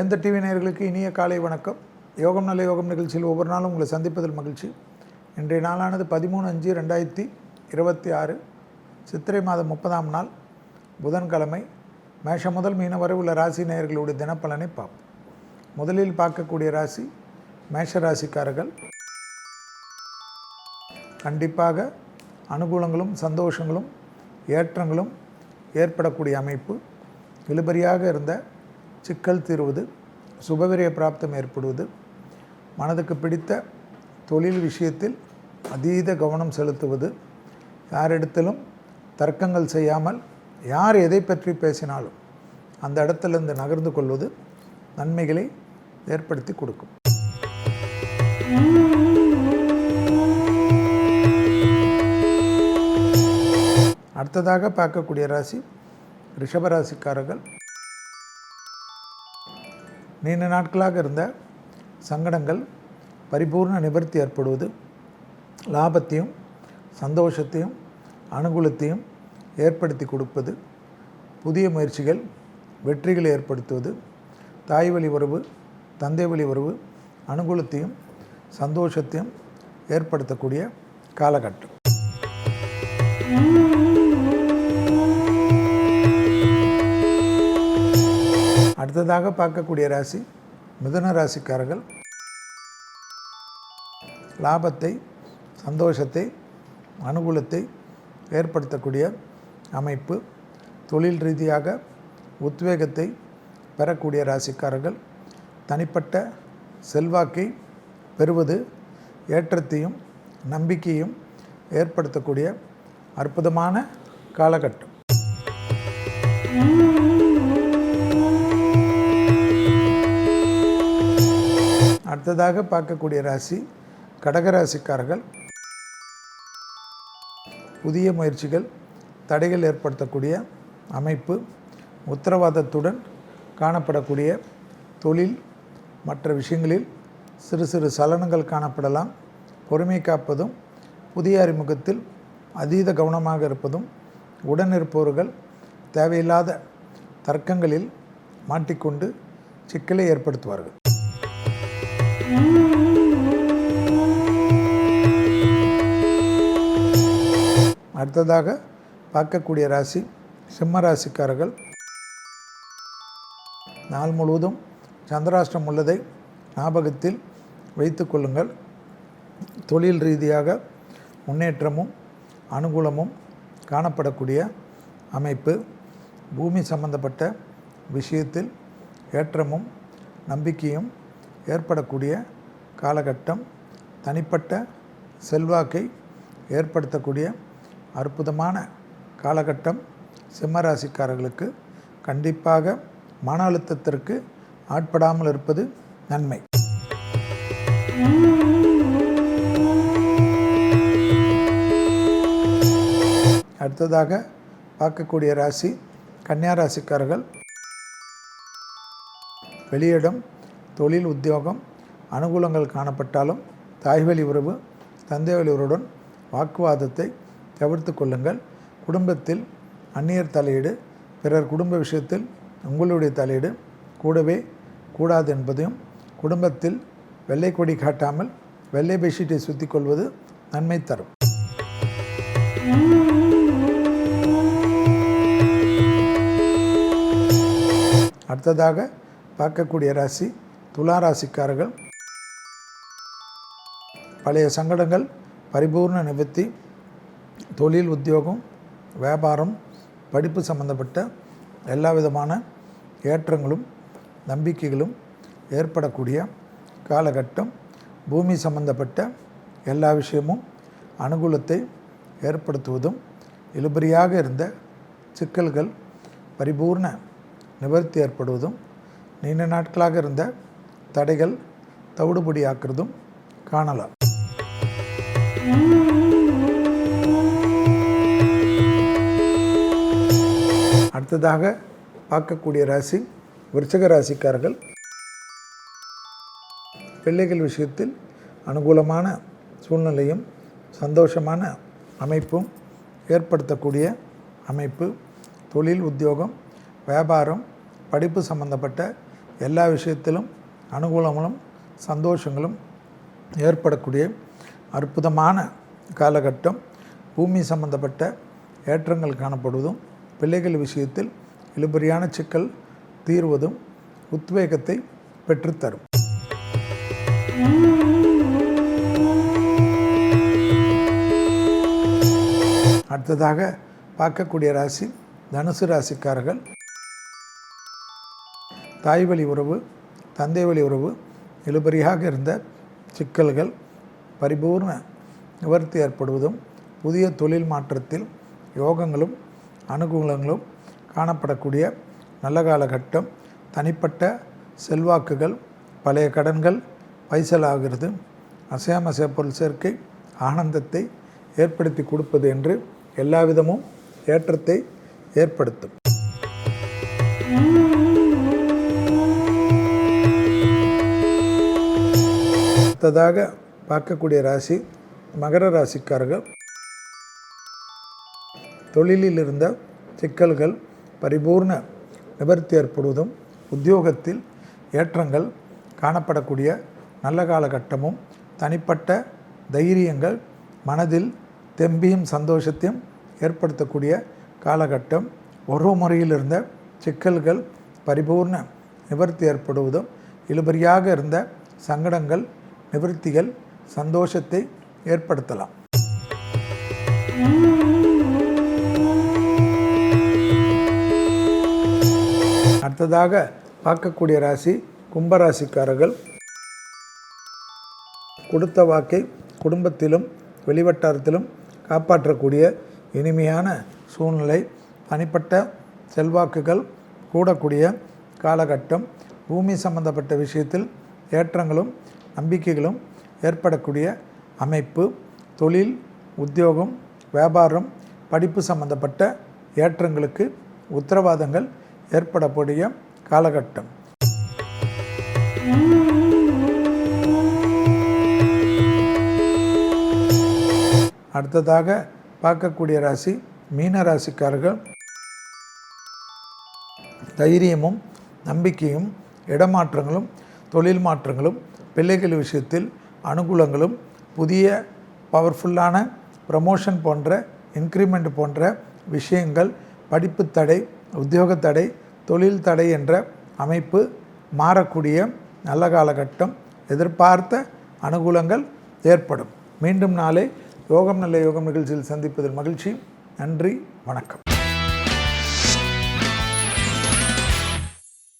வேந்த TV நேயர்களுக்கு இனிய காலை வணக்கம். யோகம் நல்ல யோகம் நிகழ்ச்சியில் ஒவ்வொரு நாளும் உங்களை சந்திப்பதில் மகிழ்ச்சி. இன்றைய நாளானது 13/5/2026 சித்திரை மாதம் 30ஆம் நாள் புதன்கிழமை. மேஷம் முதல் மீனம் வரை உள்ள ராசி நேயர்களுடைய தினப்பலனை பார்ப்போம். முதலில் பார்க்கக்கூடிய ராசி மேஷ ராசிக்காரர்கள். கண்டிப்பாக அனுகூலங்களும் சந்தோஷங்களும் ஏற்றங்களும் ஏற்படக்கூடிய அமைப்பு. இழுபறியாக இருந்த சிக்கல் தீர்வது, சுபவிரய பிராப்தம் ஏற்படுவது, மனதுக்கு பிடித்த தொழில் விஷயத்தில் அதீத கவனம் செலுத்துவது, யாரிடத்திலும் தர்க்கங்கள் செய்யாமல் யார் எதை பற்றி பேசினாலும் அந்த இடத்திலிருந்து நகர்ந்து கொள்வது நன்மைகளை ஏற்படுத்தி கொடுக்கும். அடுத்ததாக பார்க்கக்கூடிய ராசி ரிஷபராசிக்காரர்கள். நீண்ட நாட்களாக இருந்த சங்கடங்கள் பரிபூர்ண நிவர்த்தி ஏற்படுவது, லாபத்தையும் சந்தோஷத்தையும் அனுகூலத்தையும் ஏற்படுத்தி கொடுப்பது, புதிய முயற்சிகள் வெற்றிகளை ஏற்படுத்துவது, தாய் வழி உறவு தந்தை வழி உறவு அனுகூலத்தையும் சந்தோஷத்தையும் ஏற்படுத்தக்கூடிய காலகட்டம். அடுத்ததாக பார்க்கக்கூடிய ராசி மிதுன ராசிக்காரர்கள். லாபத்தை சந்தோஷத்தை அனுகூலத்தை ஏற்படுத்தக்கூடிய அமைப்பு. தொழில் ரீதியாக உத்வேகத்தை பெறக்கூடிய ராசிக்காரர்கள். தனிப்பட்ட செல்வாக்கை பெறுவது ஏற்றத்தையும் நம்பிக்கையும் ஏற்படுத்தக்கூடிய அற்புதமான காலகட்டம். அடுத்ததாக பார்க்கக்கூடிய ராசி கடகராசிக்காரர்கள். புதிய முயற்சிகள் தடைகள் ஏற்படுத்தக்கூடிய அமைப்பு. உத்தரவாதத்துடன் காணப்படக்கூடிய தொழில் மற்ற விஷயங்களில் சிறு சிறு சலனங்கள் காணப்படலாம். பொறுமை காப்பதும் புதிய அறிமுகத்தில் அதீத கவனமாக இருப்பதும், உடனிருப்பவர்கள் தேவையில்லாத தர்க்கங்களில் மாட்டிக்கொண்டு சிக்கலை ஏற்படுத்துவார்கள். அடுத்ததாக பார்க்கக்கூடிய ராசி சிம்ம ராசிக்காரர்கள். நாள் முழுவதும் சந்திராஷ்டம் உள்ளதை ஞாபகத்தில் வைத்து கொள்ளுங்கள். தொழில் ரீதியாக முன்னேற்றமும் அனுகூலமும் காணப்படக்கூடிய அமைப்பு. பூமி சம்பந்தப்பட்ட விஷயத்தில் ஏற்றமும் நம்பிக்கையும் ஏற்படக்கூடிய காலகட்டம். தனிப்பட்ட செல்வாக்கை ஏற்படுத்தக்கூடிய அற்புதமான காலகட்டம். சிம்மராசிக்காரர்களுக்கு கண்டிப்பாக மன அழுத்தத்திற்கு ஆட்படாமல் இருப்பது நன்மை. அடுத்ததாக பார்க்கக்கூடிய ராசி கன்னியா ராசிக்காரர்கள். வெளியிடம் தொழில் உத்தியோகம் அனுகூலங்கள் காணப்பட்டாலும் தாய்வழி உறவு தந்தை வழி உறவுடன் வாக்குவாதத்தை தவிர்த்து கொள்ளுங்கள். குடும்பத்தில் அந்நியர் தலையீடு, பிறர் குடும்ப விஷயத்தில் உங்களுடைய தலையீடு கூடவே கூடாது என்பதையும், குடும்பத்தில் வெள்ளை கொடி காட்டாமல் வெள்ளை பெட்ஷீட்டை சுற்றி கொள்வது நன்மை தரும். அடுத்ததாக பார்க்கக்கூடிய ராசி துலா ராசிக்காரர்கள். பழைய சங்கடங்கள் பரிபூர்ண நிவர்த்தி. தொழில் உத்தியோகம் வியாபாரம் படிப்பு சம்பந்தப்பட்ட எல்லா விதமான ஏற்றங்களும் நம்பிக்கைகளும் ஏற்படக்கூடிய காலகட்டம். பூமி சம்பந்தப்பட்ட எல்லா விஷயமும் அனுகூலத்தை ஏற்படுத்துவதும், இழுபறியாக இருந்த சிக்கல்கள் பரிபூர்ண நிவர்த்தி ஏற்படுவதும், நீண்ட நாட்களாக இருந்த தடைகள் தவிடுபடியாக்குறதும் காணலாம். அடுத்ததாக பார்க்கக்கூடிய ராசி விருச்சிக ராசிக்காரர்கள். பிள்ளைகள் விஷயத்தில் அனுகூலமான சூழ்நிலையும் சந்தோஷமான அமைப்பும் ஏற்படுத்தக்கூடிய அமைப்பு. தொழில் உத்தியோகம் வியாபாரம் படிப்பு சம்பந்தப்பட்ட எல்லா விஷயத்திலும் அனுகூலங்களும் சந்தோஷங்களும் ஏற்படக்கூடிய அற்புதமான காலகட்டம். பூமி சம்பந்தப்பட்ட ஏற்றங்கள் காணப்படுவதும், பிள்ளைகள் விஷயத்தில் இழுபறியான சிக்கல் தீர்வதும் உத்வேகத்தை பெற்றுத்தரும். அடுத்ததாக பார்க்கக்கூடிய ராசி தனுசு ராசிக்காரர்கள். தாய் வழி உறவு, தந்தை வழி உறவு, இழுபறியாக இருந்த சிக்கல்கள் பரிபூர்ண நிவர்த்தி ஏற்படுவதும், புதிய தொழில் மாற்றத்தில் யோகங்களும் அனுகூலங்களும் காணப்படக்கூடிய நல்ல காலகட்டம். தனிப்பட்ட செல்வாக்குகள், பழைய கடன்கள் பைசலாகிறது. அசையாமசைய பொருள் சேர்க்கை ஆனந்தத்தை ஏற்படுத்தி கொடுப்பது என்று எல்லா விதமும் ஏற்றத்தை ஏற்படுத்தும். அடுத்ததாக பார்க்கக்கூடிய ராசி மகர ராசிக்காரர்கள். தொழிலில் இருந்த சிக்கல்கள் பரிபூர்ண நிவர்த்தி ஏற்படுவதும், உத்தியோகத்தில் ஏற்றங்கள் காணப்படக்கூடிய நல்ல காலகட்டமும், தனிப்பட்ட தைரியங்கள் மனதில் தெம்பியும் சந்தோஷத்தையும் ஏற்படுத்தக்கூடிய காலகட்டம். ஒரு முறையில் இருந்த சிக்கல்கள் பரிபூர்ண நிவர்த்தி ஏற்படுவதும், இழுபறியாக இருந்த சங்கடங்கள் நிவர்த்திகள் சந்தோஷத்தை ஏற்படுத்தலாம். அடுத்ததாக பார்க்கக்கூடிய ராசி கும்பராசிக்காரர்கள். கொடுத்த வாக்கை குடும்பத்திலும் வெளிவட்டாரத்திலும் காப்பாற்றக்கூடிய இனிமையான சூழ்நிலை, தனிப்பட்ட செல்வாக்குகள் கூடக்கூடிய காலகட்டம். பூமி சம்பந்தப்பட்ட விஷயத்தில் ஏற்றங்களும் நம்பிக்கைகளும் ஏற்படக்கூடிய அமைப்பு. தொழில், உத்தியோகம், வியாபாரம், படிப்பு சம்பந்தப்பட்ட ஏற்றங்களுக்கு உத்தரவாதங்கள் ஏற்படக்கூடிய காலகட்டம். அடுத்ததாக பார்க்கக்கூடிய ராசி மீன ராசிக்காரர்கள். தைரியமும் நம்பிக்கையும் இடமாற்றங்களும் தொழில் மாற்றங்களும், பிள்ளைகள் விஷயத்தில் அனுகூலங்களும், புதிய பவர்ஃபுல்லான ப்ரமோஷன் போன்ற இன்க்ரிமெண்ட் போன்ற விஷயங்கள், படிப்பு தடை, உத்தியோக தடை, தொழில் தடை என்ற அமைப்பு மாறக்கூடிய நல்ல காலகட்டம். எதிர்பார்த்த அனுகூலங்கள் ஏற்படும். மீண்டும் நாளை யோகம் நல்ல யோகம் நிகழ்ச்சியில் சந்திப்பதில் மகிழ்ச்சி. நன்றி, வணக்கம்.